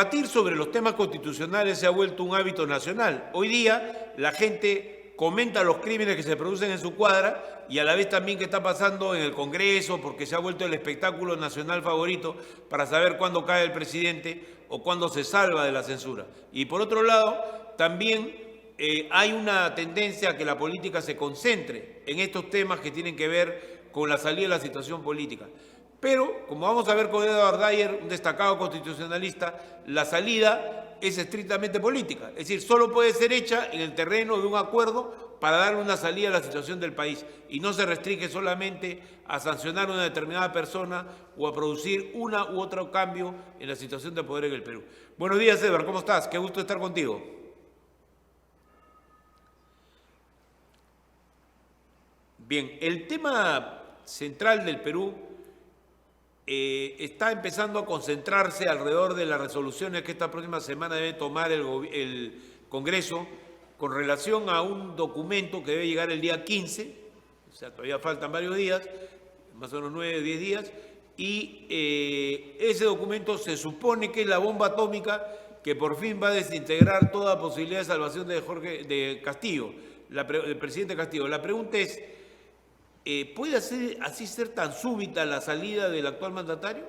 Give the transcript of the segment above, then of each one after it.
debatir sobre los temas constitucionales se ha vuelto un hábito nacional. Hoy día la gente comenta los crímenes que se producen en su cuadra y a la vez también qué está pasando en el Congreso, porque se ha vuelto el espectáculo nacional favorito para saber cuándo cae el presidente o cuándo se salva de la censura. Y por otro lado, también hay una tendencia a que la política se concentre en estos temas que tienen que ver con la salida de la situación política. Pero, como vamos a ver con Edward Dyer, un destacado constitucionalista, la salida es estrictamente política. Es decir, solo puede ser hecha en el terreno de un acuerdo para darle una salida a la situación del país y no se restringe solamente a sancionar a una determinada persona o a producir una u otro cambio en la situación de poder en el Perú. Buenos días, Edward, ¿cómo estás? Qué gusto estar contigo. Bien, el tema central del Perú está empezando a concentrarse alrededor de las resoluciones que esta próxima semana debe tomar el Congreso con relación a un documento que debe llegar el día 15, o sea, todavía faltan varios días, más o menos 9 o 10 días, y ese documento se supone que es la bomba atómica que por fin va a desintegrar toda posibilidad de salvación de Castillo, del presidente Castillo. La pregunta es, ¿puede así ser tan súbita la salida del actual mandatario?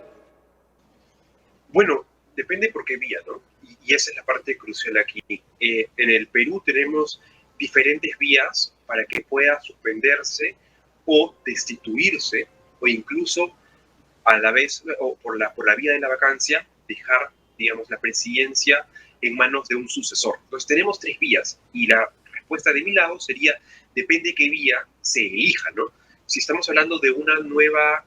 Bueno, depende por qué vía, ¿no? Y esa es la parte crucial aquí. En el Perú tenemos diferentes vías para que pueda suspenderse o destituirse o incluso a la vez o por la vía de la vacancia dejar, digamos, la presidencia en manos de un sucesor. Entonces tenemos tres vías y la respuesta de mi lado sería depende qué vía se elija, ¿no? Si estamos hablando de una nueva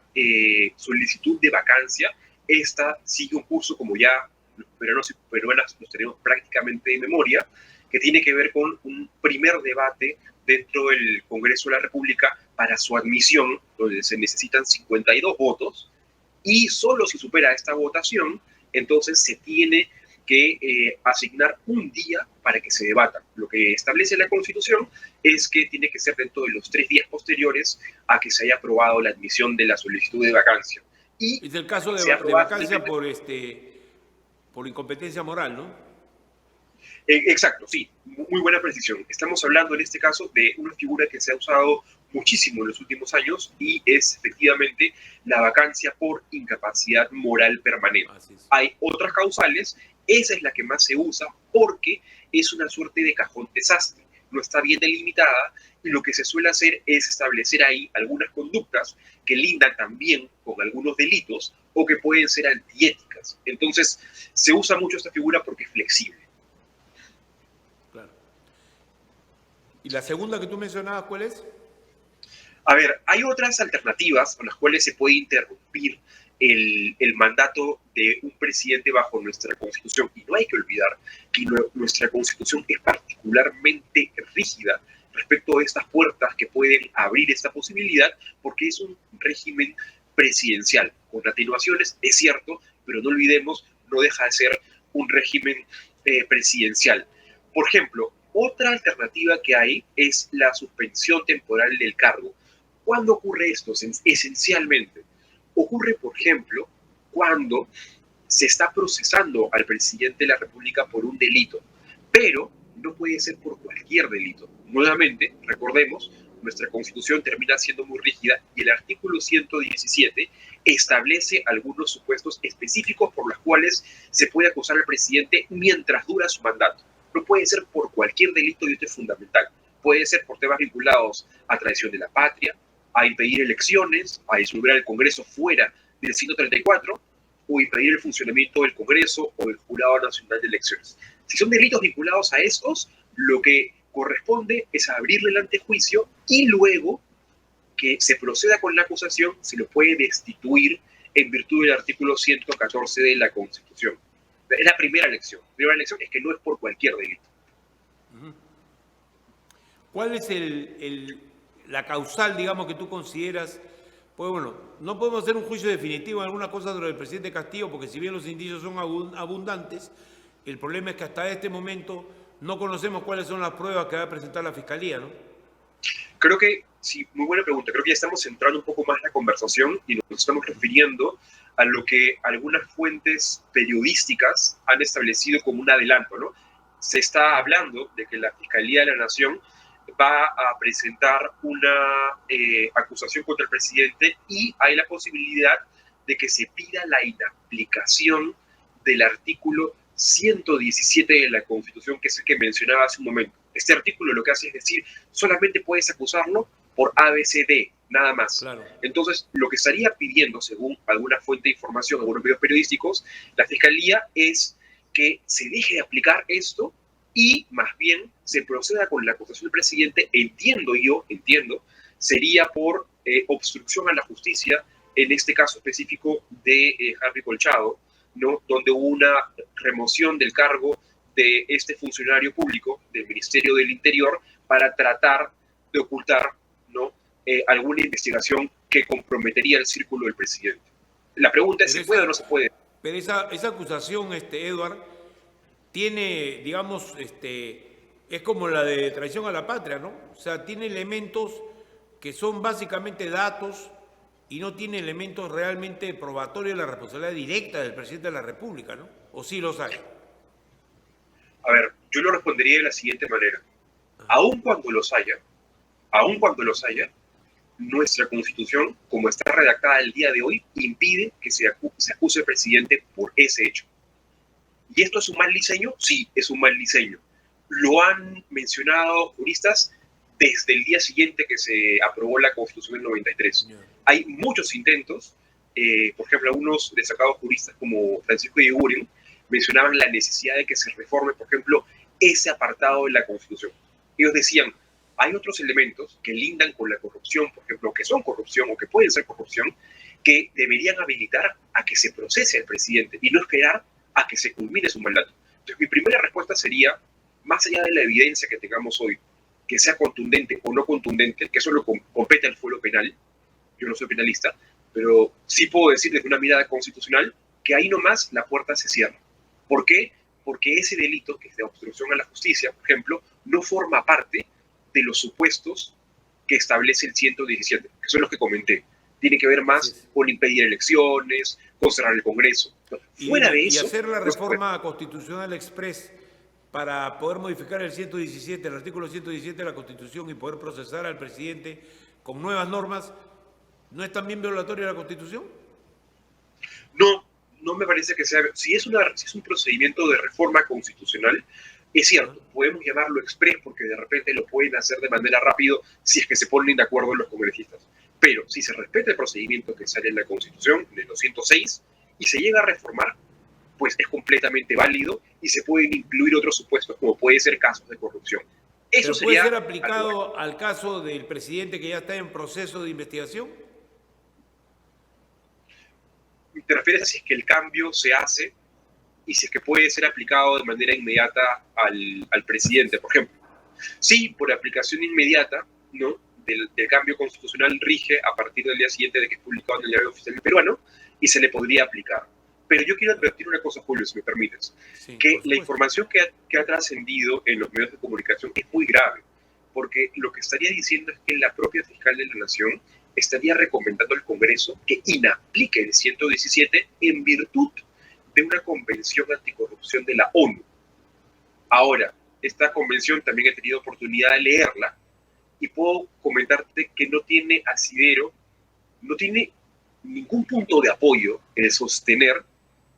solicitud de vacancia, esta sigue un curso como ya los peruanos y peruanas los tenemos prácticamente de memoria, que tiene que ver con un primer debate dentro del Congreso de la República para su admisión, donde se necesitan 52 votos, y solo si supera esta votación, entonces se tiene que asignar un día para que se debata. Lo que establece la Constitución es que tiene que ser dentro de los 3 días posteriores a que se haya aprobado la admisión de la solicitud de vacancia. Y es el caso de vacancia por incompetencia moral, ¿no? Exacto, sí, muy buena precisión. Estamos hablando en este caso de una figura que se ha usado muchísimo en los últimos años y es efectivamente la vacancia por incapacidad moral permanente. Hay otras causales, esa es la que más se usa porque es una suerte de cajón desastre, no está bien delimitada y lo que se suele hacer es establecer ahí algunas conductas que lindan también con algunos delitos o que pueden ser antiéticas. Entonces, se usa mucho esta figura porque es flexible. Claro. ¿Y la segunda que tú mencionabas, cuál es? A ver, hay otras alternativas con las cuales se puede interrumpir el mandato de un presidente bajo nuestra Constitución. Y no hay que olvidar que nuestra Constitución es particularmente rígida respecto a estas puertas que pueden abrir esta posibilidad, porque es un régimen presidencial, con atenuaciones, es cierto, pero no olvidemos, no deja de ser un régimen presidencial. Por ejemplo, otra alternativa que hay es la suspensión temporal del cargo. ¿Cuándo ocurre esto? Esencialmente, ocurre, por ejemplo, cuando se está procesando al presidente de la República por un delito, pero no puede ser por cualquier delito. Nuevamente, recordemos, nuestra Constitución termina siendo muy rígida y el artículo 117 establece algunos supuestos específicos por los cuales se puede acusar al presidente mientras dura su mandato. No puede ser por cualquier delito y esto es fundamental. Puede ser por temas vinculados a traición de la patria, a impedir elecciones, a disolver al Congreso fuera del 134 o impedir el funcionamiento del Congreso o del Jurado Nacional de Elecciones. Si son delitos vinculados a estos, lo que corresponde es abrirle el antejuicio y luego que se proceda con la acusación se lo puede destituir en virtud del artículo 114 de la Constitución. Es la primera lección. La primera lección es que no es por cualquier delito. ¿Cuál es la causal, digamos, que tú consideras? Pues bueno, no podemos hacer un juicio definitivo en alguna cosa sobre el presidente Castillo, porque si bien los indicios son abundantes, el problema es que hasta este momento no conocemos cuáles son las pruebas que va a presentar la Fiscalía, ¿no? Creo que Sí, muy buena pregunta. Creo que ya estamos centrando un poco más la conversación y nos estamos refiriendo a lo que algunas fuentes periodísticas han establecido como un adelanto, ¿no? Se está hablando de que la Fiscalía de la Nación va a presentar una acusación contra el presidente y hay la posibilidad de que se pida la inaplicación del artículo 117 de la Constitución, que es el que mencionaba hace un momento. Este artículo lo que hace es decir, solamente puedes acusarlo por ABCD, nada más. Claro. Entonces, lo que estaría pidiendo, según alguna fuente de información, algunos medios periodísticos, la Fiscalía es que se deje de aplicar esto y más bien se proceda con la acusación del presidente, entiendo, sería por obstrucción a la justicia, en este caso específico de Harry Colchado, ¿no? Donde hubo una remoción del cargo de este funcionario público del Ministerio del Interior para tratar de ocultar, ¿no? Alguna investigación que comprometería el círculo del presidente. La pregunta es, ¿se puede o no se puede? Pero esa acusación, Edward, tiene, digamos, es como la de traición a la patria, ¿no? O sea, tiene elementos que son básicamente datos y no tiene elementos realmente probatorios de la responsabilidad directa del presidente de la República, ¿no? ¿O sí los hay? A ver, yo lo respondería de la siguiente manera. Aun cuando los haya, nuestra Constitución, como está redactada el día de hoy, impide que se acuse al presidente por ese hecho. ¿Y esto es un mal diseño? Sí, es un mal diseño. Lo han mencionado juristas desde el día siguiente que se aprobó la Constitución del 93. Hay muchos intentos, por ejemplo, algunos destacados juristas como Francisco Eguiguren mencionaban la necesidad de que se reforme, por ejemplo, ese apartado de la Constitución. Ellos decían, hay otros elementos que lindan con la corrupción, por ejemplo, que son corrupción o que pueden ser corrupción, que deberían habilitar a que se procese al presidente y no esperar a que se culmine su mandato. Entonces, mi primera respuesta sería, más allá de la evidencia que tengamos hoy, que sea contundente o no contundente, que eso lo compete al fuero penal, yo no soy penalista, pero sí puedo decir desde una mirada constitucional que ahí nomás la puerta se cierra. ¿Por qué? Porque ese delito, que es de obstrucción a la justicia, por ejemplo, no forma parte de los supuestos que establece el 117, que son los que comenté. Tiene que ver más con impedir elecciones, con cerrar el Congreso. Fuera de eso... Y hacer la reforma constitucional express para poder modificar el 117, el artículo 117 de la Constitución y poder procesar al presidente con nuevas normas, ¿no es también violatorio de la Constitución? No me parece que sea... Si es un procedimiento de reforma constitucional, es cierto, podemos llamarlo express porque de repente lo pueden hacer de manera rápida si es que se ponen de acuerdo los congresistas. Pero si se respeta el procedimiento que sale en la Constitución, en el 206, y se llega a reformar, pues es completamente válido y se pueden incluir otros supuestos, como puede ser casos de corrupción. Eso puede ser aplicado al caso del presidente que ya está en proceso de investigación. ¿Te refieres a si es que el cambio se hace y si es que puede ser aplicado de manera inmediata al presidente, por ejemplo? Sí, por aplicación inmediata, ¿no? Del cambio constitucional rige a partir del día siguiente de que es publicado en el Diario Oficial Peruano y se le podría aplicar. Pero yo quiero advertir una cosa, Julio, si me permites, sí, que la información que ha trascendido en los medios de comunicación es muy grave, porque lo que estaría diciendo es que la propia fiscal de la Nación estaría recomendando al Congreso que inaplique el 117 en virtud de una convención anticorrupción de la ONU. Ahora, esta convención también he tenido oportunidad de leerla y puedo comentarte que no tiene asidero, no tiene ningún punto de apoyo en sostener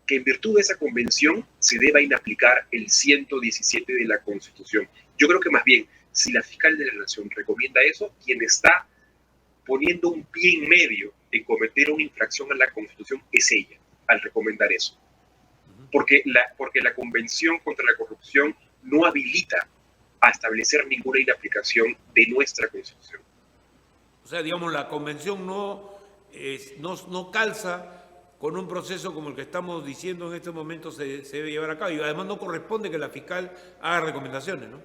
que en virtud de esa convención se deba inaplicar el 117 de la Constitución. Yo creo que más bien, si la fiscal de la Nación recomienda eso, quien está poniendo un pie en medio en cometer una infracción a la Constitución es ella, al recomendar eso. Porque la Convención contra la Corrupción no habilita a establecer ninguna inaplicación de nuestra Constitución. O sea, digamos, la Convención no calza con un proceso como el que estamos diciendo en este momento se debe llevar a cabo. Y además no corresponde que la fiscal haga recomendaciones, ¿no?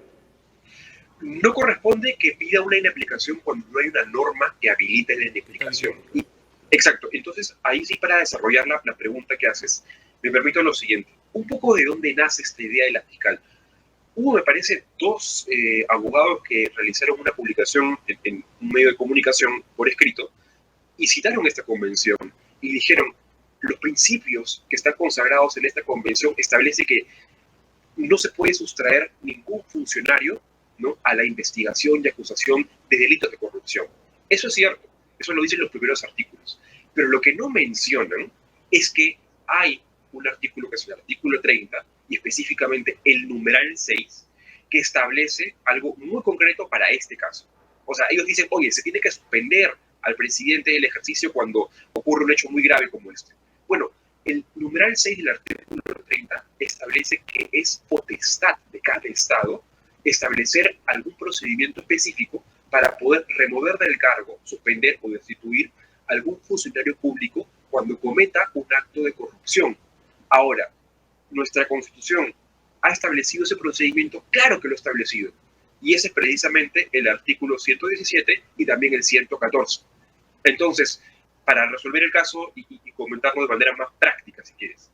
No corresponde que pida una inaplicación cuando no hay una norma que habilite la inaplicación. Exacto. Entonces, ahí sí, para desarrollar la pregunta que haces, me permito lo siguiente. Un poco de dónde nace esta idea de la fiscal. Hubo, me parece, dos abogados que realizaron una publicación en un medio de comunicación por escrito y citaron esta convención y dijeron, los principios que están consagrados en esta convención establece que no se puede sustraer ningún funcionario, ¿no?, a la investigación y acusación de delitos de corrupción. Eso es cierto, eso lo dicen los primeros artículos. Pero lo que no mencionan es que hay un artículo que es el artículo 30 y específicamente el numeral 6 que establece algo muy concreto para este caso. O sea, ellos dicen, oye, se tiene que suspender al presidente del ejercicio cuando ocurre un hecho muy grave como este. Bueno, el numeral 6 del artículo 30 establece que es potestad de cada Estado establecer algún procedimiento específico para poder remover del cargo, suspender o destituir a algún funcionario público cuando cometa un acto de corrupción. Ahora, nuestra Constitución ha establecido ese procedimiento, claro que lo ha establecido, y ese es precisamente el artículo 117 y también el 114. Entonces, para resolver el caso y comentarlo de manera más práctica, si quieres,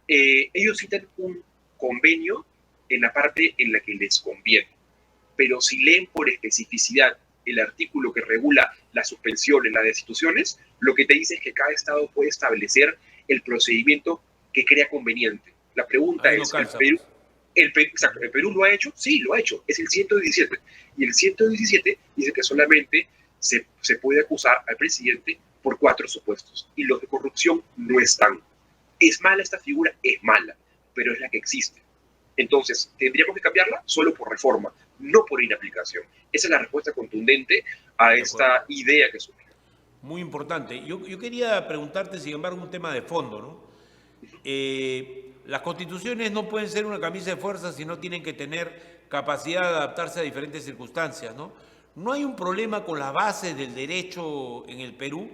ellos citan un convenio en la parte en la que les conviene, pero si leen por especificidad el artículo que regula la suspensión en las destituciones, lo que te dice es que cada Estado puede establecer el procedimiento que crea conveniente. La pregunta es, exacto, ¿el Perú lo ha hecho? Sí, lo ha hecho, es el 117. Y el 117 dice que solamente se puede acusar al presidente por 4 supuestos, y los de corrupción no están. ¿Es mala esta figura? Es mala, pero es la que existe. Entonces, ¿tendríamos que cambiarla? Solo por reforma, no por inaplicación. Esa es la respuesta contundente a esta idea que surge. Muy importante. Yo quería preguntarte, sin embargo, un tema de fondo, ¿no? Las constituciones no pueden ser una camisa de fuerza, sino tienen que tener capacidad de adaptarse a diferentes circunstancias, ¿no? ¿No hay un problema con las bases del derecho en el Perú,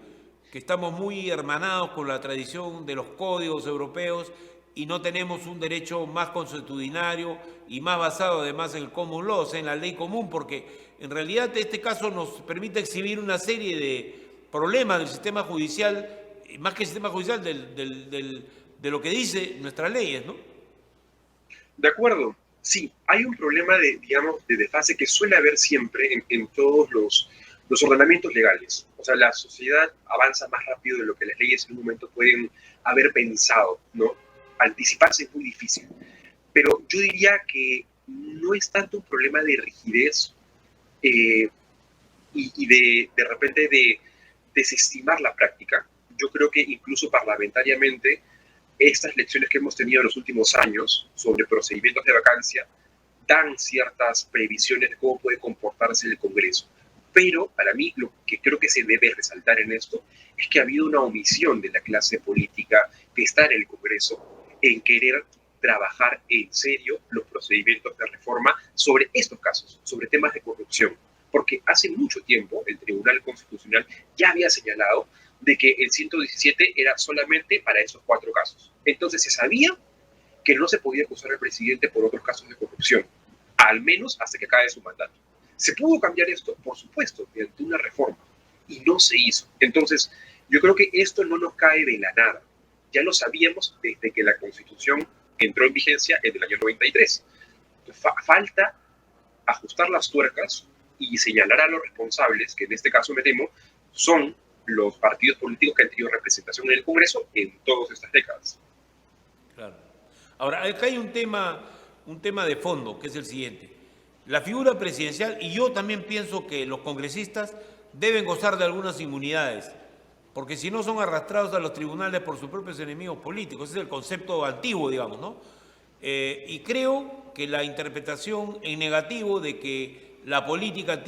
que estamos muy hermanados con la tradición de los códigos europeos y no tenemos un derecho más consuetudinario y más basado además en el common law, o sea, en la ley común? Porque en realidad este caso nos permite exhibir una serie de problemas del sistema judicial, más que el sistema judicial, de lo que dice nuestras leyes, ¿no? De acuerdo, sí, hay un problema de, digamos, de desfase que suele haber siempre en todos los ordenamientos legales. O sea, la sociedad avanza más rápido de lo que las leyes en un momento pueden haber pensado, ¿no? Anticiparse es muy difícil. Pero yo diría que no es tanto un problema de rigidez y de repente de desestimar la práctica. Yo creo que incluso parlamentariamente estas lecciones que hemos tenido en los últimos años sobre procedimientos de vacancia dan ciertas previsiones de cómo puede comportarse el Congreso. Pero para mí lo que creo que se debe resaltar en esto es que ha habido una omisión de la clase política que está en el Congreso en querer trabajar en serio los procedimientos de reforma sobre estos casos, sobre temas de corrupción. Porque hace mucho tiempo el Tribunal Constitucional ya había señalado de que el 117 era solamente para esos 4 casos. Entonces se sabía que no se podía acusar al presidente por otros casos de corrupción, al menos hasta que acabe su mandato. ¿Se pudo cambiar esto? Por supuesto, mediante una reforma, y no se hizo. Entonces, yo creo que esto no nos cae de la nada. Ya lo sabíamos desde que la Constitución entró en vigencia en el año 93. Falta ajustar las tuercas y señalar a los responsables, que en este caso me temo, son los partidos políticos que han tenido representación en el Congreso en todas estas décadas. Claro. Ahora, acá hay un tema de fondo, que es el siguiente. La figura presidencial, y yo también pienso que los congresistas deben gozar de algunas inmunidades, porque si no son arrastrados a los tribunales por sus propios enemigos políticos. Ese es el concepto antiguo, digamos, ¿no? Y creo que la interpretación en negativo de que la política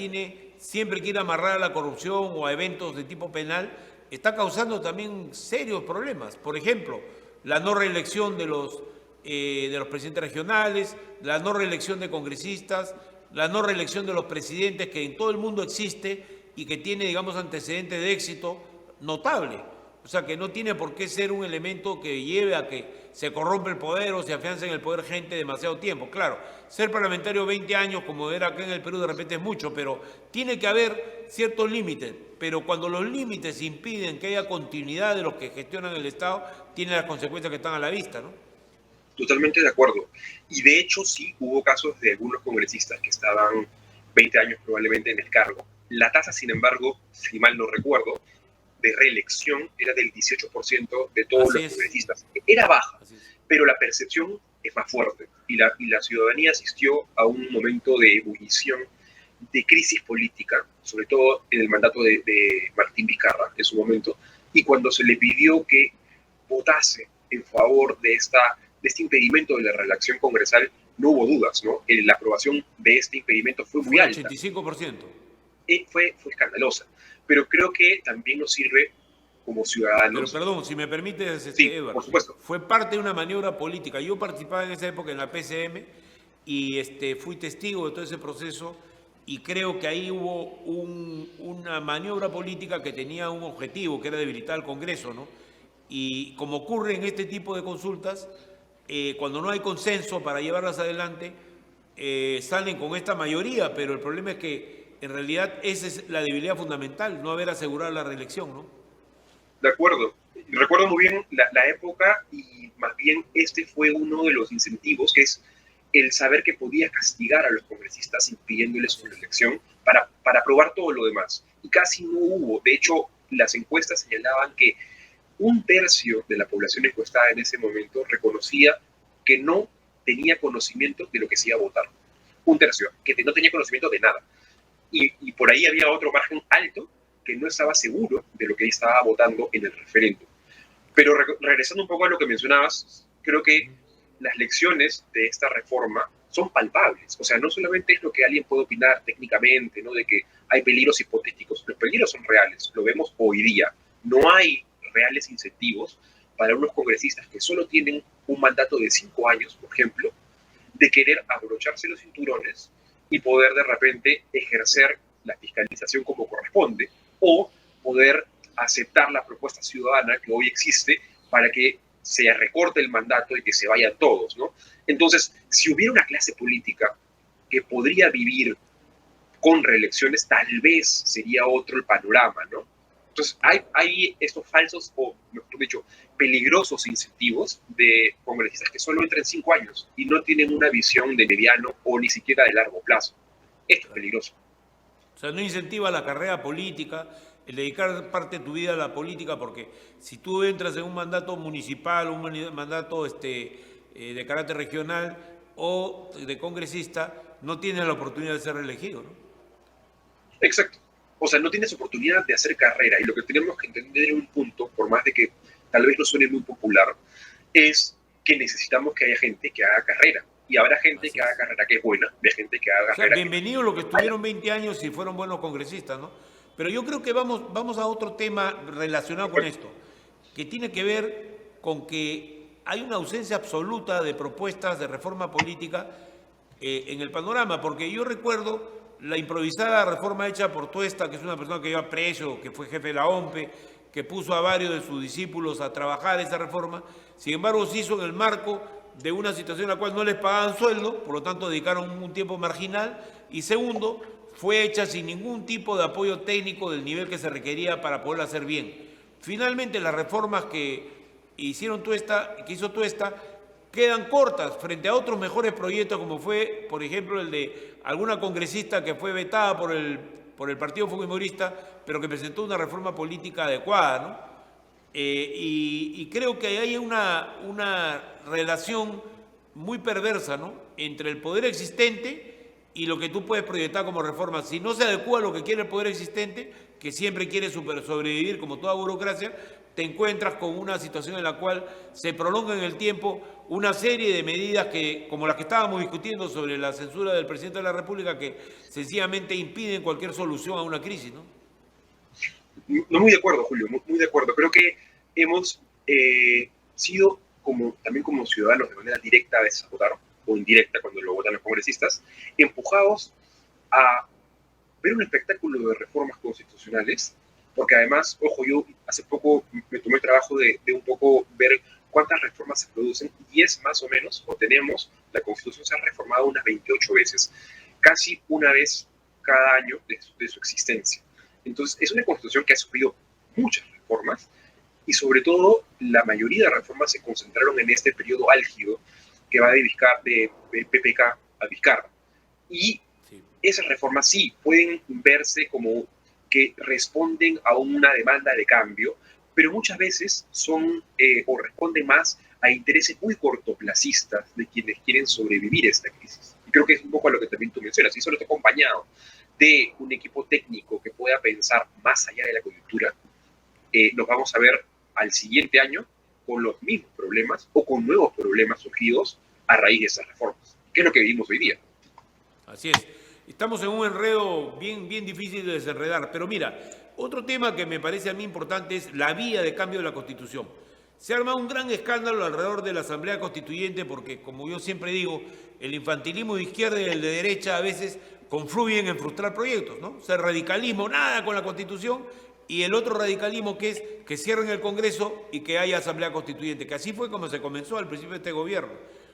siempre quiere amarrar a la corrupción o a eventos de tipo penal, está causando también serios problemas. Por ejemplo, la no reelección de los presidentes regionales, la no reelección de congresistas, la no reelección de los presidentes, que en todo el mundo existe y que tiene, digamos, antecedentes de éxito notable. O sea, que no tiene por qué ser un elemento que lleve a que se corrompe el poder o se afiance en el poder gente demasiado tiempo. Claro, ser parlamentario 20 años, como era acá en el Perú, de repente es mucho, pero tiene que haber ciertos límites. Pero cuando los límites impiden que haya continuidad de los que gestionan el Estado, tiene las consecuencias que están a la vista, ¿no? Totalmente de acuerdo. Y de hecho sí hubo casos de algunos congresistas que estaban 20 años probablemente en el cargo. La tasa, sin embargo, si mal no recuerdo, de reelección era del 18% de todos Así los es, congresistas. Era baja, así es. pero la percepción es más fuerte y la ciudadanía asistió a un momento de ebullición, de crisis política, sobre todo en el mandato de Martín Vizcarra en su momento, y cuando se le pidió que votase en favor de este impedimento de la reelección congresal, no hubo dudas, ¿no? La aprobación de este impedimento fue muy Fue alta, 85%. fue escandalosa, pero creo que también nos sirve como Pero ciudadanos. perdón, si me permites, Sí, Edward, por supuesto. fue parte de una maniobra política. Yo participaba en esa época en la PCM y fui testigo de todo ese proceso y creo que ahí hubo una maniobra política que tenía un objetivo, que era debilitar al Congreso, ¿no? Y como ocurre en este tipo de consultas, cuando no hay consenso para llevarlas adelante, salen con esta mayoría, pero el problema es que en realidad esa es la debilidad fundamental, no haber asegurado la reelección, ¿no? De acuerdo. Recuerdo muy bien la época y más bien este fue uno de los incentivos, que es el saber que podía castigar a los congresistas impidiéndoles su reelección para aprobar todo lo demás. Y casi no hubo. De hecho, las encuestas señalaban que un tercio de la población encuestada en ese momento reconocía que no tenía conocimiento de lo que se iba a votar. Un tercio, que no tenía conocimiento de nada. Y por ahí había otro margen alto que no estaba seguro de lo que estaba votando en el referéndum. Pero regresando un poco a lo que mencionabas, creo que las lecciones de esta reforma son palpables. O sea, no solamente es lo que alguien puede opinar técnicamente, ¿no? De que hay peligros hipotéticos. Los peligros son reales, lo vemos hoy día. No hay reales incentivos para unos congresistas que solo tienen un mandato de 5 años, por ejemplo, de querer abrocharse los cinturones y poder de repente ejercer la fiscalización como corresponde o poder aceptar la propuesta ciudadana que hoy existe para que se recorte el mandato y que se vayan todos, ¿no? Entonces, si hubiera una clase política que podría vivir con reelecciones, tal vez sería otro el panorama, ¿no? Entonces, hay estos falsos, o mejor dicho, peligrosos incentivos de congresistas que solo entran 5 años y no tienen una visión de mediano o ni siquiera de largo plazo. Esto es peligroso. O sea, no incentiva la carrera política, el dedicar parte de tu vida a la política, porque si tú entras en un mandato municipal, un mandato de carácter regional o de congresista, no tienes la oportunidad de ser reelegido, ¿no? Exacto. O sea, no tienes oportunidad de hacer carrera. Y lo que tenemos que entender en un punto, por más de que tal vez no suene muy popular, es que necesitamos que haya gente que haga carrera. Y habrá gente que haga carrera que es buena, de gente que haga O sea, carrera bienvenido los que estuvieron 20 años y fueron buenos congresistas, ¿no? Pero yo creo que vamos a otro tema relacionado con esto, que tiene que ver con que hay una ausencia absoluta de propuestas de reforma política en el panorama, porque yo recuerdo la improvisada reforma hecha por Tuesta, que es una persona que yo aprecio, que fue jefe de la OMPE, que puso a varios de sus discípulos a trabajar esa reforma. Sin embargo, se hizo en el marco de una situación en la cual no les pagaban sueldo, por lo tanto dedicaron un tiempo marginal, y segundo, fue hecha sin ningún tipo de apoyo técnico del nivel que se requería para poderla hacer bien. Finalmente, las reformas que hizo Tuesta quedan cortas frente a otros mejores proyectos, como fue, por ejemplo, el de alguna congresista que fue vetada por el Partido Fujimorista, pero que presentó una reforma política adecuada, ¿no? Y creo que hay una relación muy perversa, ¿no?, entre el poder existente y lo que tú puedes proyectar como reforma. Si no se adecua a lo que quiere el poder existente, que siempre quiere sobrevivir como toda burocracia, te encuentras con una situación en la cual se prolonga en el tiempo una serie de medidas que, como las que estábamos discutiendo sobre la censura del presidente de la República, que sencillamente impiden cualquier solución a una crisis, ¿no? No, muy de acuerdo, Julio, muy de acuerdo. Creo que hemos sido, también como ciudadanos de manera directa a veces a votar, o indirecta cuando lo votan los congresistas, empujados a ver un espectáculo de reformas constitucionales, porque además, ojo, yo hace poco me tomé el trabajo de un poco ver cuántas reformas se producen, y es más o menos, o tenemos, la Constitución se ha reformado unas 28 veces, casi una vez cada año de su existencia. Entonces, es una Constitución que ha sufrido muchas reformas, y sobre todo, la mayoría de reformas se concentraron en este periodo álgido que va de PPK a Vizcarra. Y Sí. esas reformas sí pueden verse como que responden a una demanda de cambio, pero muchas veces son o responden más a intereses muy cortoplacistas de quienes quieren sobrevivir a esta crisis. Y creo que es un poco a lo que también tú mencionas, y solo está acompañado de un equipo técnico que pueda pensar más allá de la coyuntura, nos vamos a ver al siguiente año con los mismos problemas o con nuevos problemas surgidos a raíz de esas reformas, que es lo que vivimos hoy día. Así es. Estamos en un enredo bien difícil de desenredar. Pero mira, otro tema que me parece a mí importante es la vía de cambio de la Constitución. Se arma un gran escándalo alrededor de la Asamblea Constituyente porque, como yo siempre digo, el infantilismo de izquierda y el de derecha a veces confluyen en frustrar proyectos, ¿no? O sea, el radicalismo, nada con la Constitución, y el otro radicalismo que es que cierren el Congreso y que haya Asamblea Constituyente, que así fue como se comenzó al principio de este gobierno.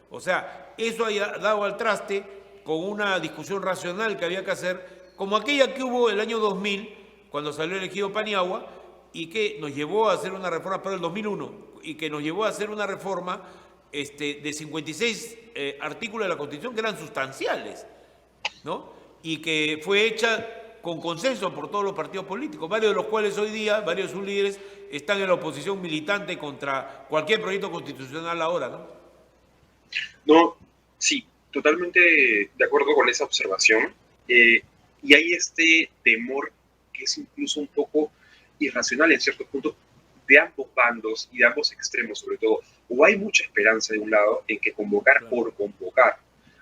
O sea, eso ha dado al traste con una discusión racional que había que hacer, como aquella que hubo el año 2000, cuando salió elegido Paniagua, y que nos llevó a hacer una reforma, pero el 2001, y que nos llevó a hacer una reforma de 56 artículos de la Constitución que eran sustanciales, ¿no? Y que fue hecha con consenso por todos los partidos políticos, varios de los cuales hoy día, varios de sus líderes, están en la oposición militante contra cualquier proyecto constitucional ahora, ¿no? No, sí, totalmente de acuerdo con esa observación. Y hay este temor que es incluso un poco irracional en ciertos puntos de ambos bandos y de ambos extremos sobre todo. O hay mucha esperanza de un lado en que convocar por convocar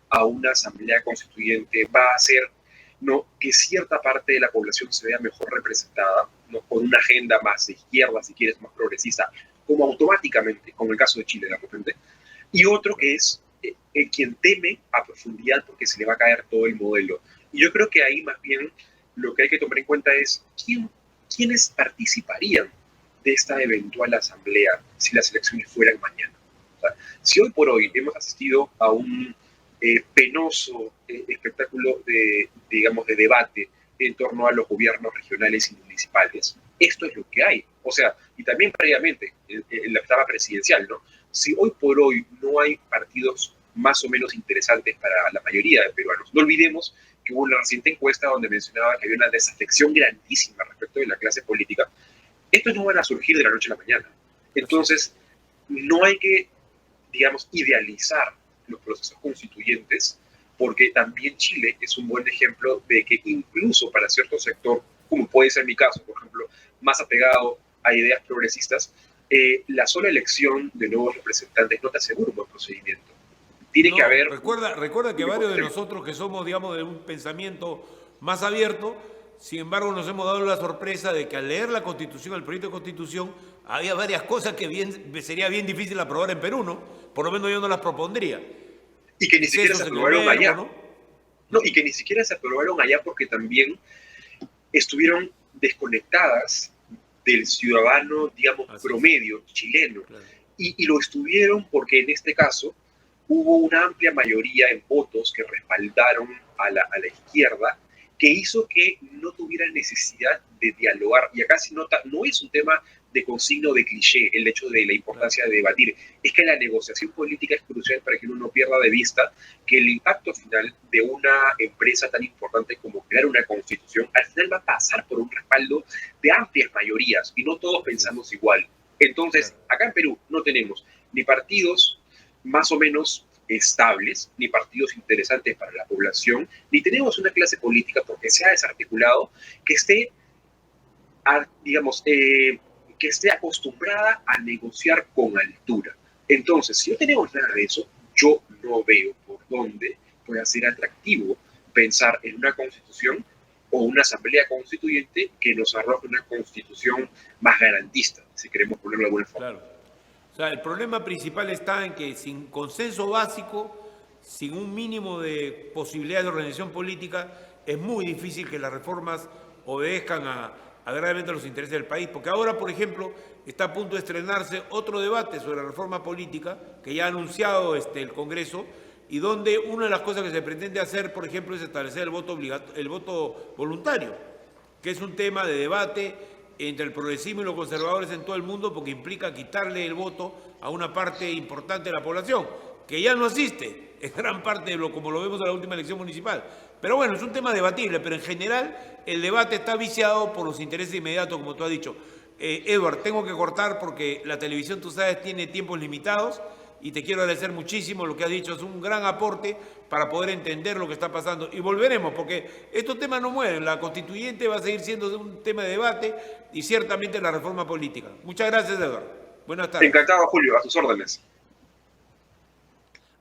a una asamblea constituyente va a hacer, ¿no?, que cierta parte de la población se vea mejor representada, ¿no?, con una agenda más de izquierda, si quieres, más progresista, como automáticamente, como el caso de Chile de repente. Y otro que es quien teme a profundidad porque se le va a caer todo el modelo. Y yo creo que ahí más bien lo que hay que tomar en cuenta es quiénes participarían de esta eventual asamblea si las elecciones fueran mañana. O sea, si hoy por hoy hemos asistido a un penoso espectáculo digamos, de debate en torno a los gobiernos regionales y municipales, esto es lo que hay. O sea, y también previamente, en la etapa presidencial, ¿no? Si hoy por hoy no hay partidos más o menos interesantes para la mayoría de peruanos, no olvidemos que hubo una reciente encuesta donde mencionaba que había una desafección grandísima respecto de la clase política. Estos no van a surgir de la noche a la mañana. Entonces, no hay que, digamos, idealizar los procesos constituyentes, porque también Chile es un buen ejemplo de que incluso para cierto sector, como puede ser mi caso, por ejemplo, más apegado a ideas progresistas, la sola elección de nuevos representantes no te asegura un buen procedimiento. Tiene que haber... Recuerda que varios de nosotros que somos, digamos, de un pensamiento más abierto, sin embargo, nos hemos dado la sorpresa de que al leer la Constitución, el proyecto de Constitución, había varias cosas que sería bien difícil aprobar en Perú, ¿no? Por lo menos yo no las propondría. Y que ni siquiera se aprobaron allá. No, y que ni siquiera se aprobaron allá porque también estuvieron desconectadas del ciudadano, digamos, promedio chileno. Claro. Y lo estuvieron porque en este caso hubo una amplia mayoría en votos que respaldaron a la izquierda, que hizo que no tuviera necesidad de dialogar. Y acá se nota, no es un tema de consigno de cliché el hecho de la importancia de debatir, es que la negociación política es crucial para que uno no pierda de vista que el impacto final de una empresa tan importante como crear una constitución al final va a pasar por un respaldo de amplias mayorías y no todos pensamos igual. Entonces, acá en Perú no tenemos ni partidos más o menos estables, ni partidos interesantes para la población, ni tenemos una clase política porque se ha desarticulado que esté, digamos, que esté acostumbrada a negociar con altura. Entonces, si no tenemos nada de eso, yo no veo por dónde pueda ser atractivo pensar en una constitución o una asamblea constituyente que nos arroje una constitución más garantista, si queremos ponerlo de alguna forma. Claro. O sea, el problema principal está en que sin consenso básico, sin un mínimo de posibilidad de organización política, es muy difícil que las reformas obedezcan agradablemente a los intereses del país. Porque ahora, por ejemplo, está a punto de estrenarse otro debate sobre la reforma política que ya ha anunciado el Congreso y donde una de las cosas que se pretende hacer, por ejemplo, es establecer el voto voluntario, que es un tema de debate entre el progresismo y los conservadores en todo el mundo porque implica quitarle el voto a una parte importante de la población. que ya no asiste en gran parte de lo como lo vemos en la última elección municipal. Pero bueno, es un tema debatible, pero en general el debate está viciado por los intereses inmediatos, como tú has dicho. Edward, tengo que cortar porque la televisión, tú sabes, tiene tiempos limitados y te quiero agradecer muchísimo lo que has dicho. Es un gran aporte para poder entender lo que está pasando. Y volveremos, porque estos temas no mueren. La constituyente va a seguir siendo un tema de debate y ciertamente la reforma política. Muchas gracias, Edward. Buenas tardes. Encantado, Julio, a tus órdenes.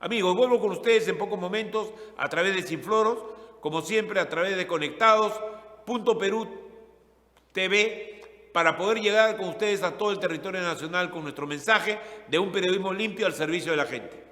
Amigos, vuelvo con ustedes en pocos momentos a través de Sinfloros, como siempre a través de Conectados.Perú TV, para poder llegar con ustedes a todo el territorio nacional con nuestro mensaje de un periodismo limpio al servicio de la gente.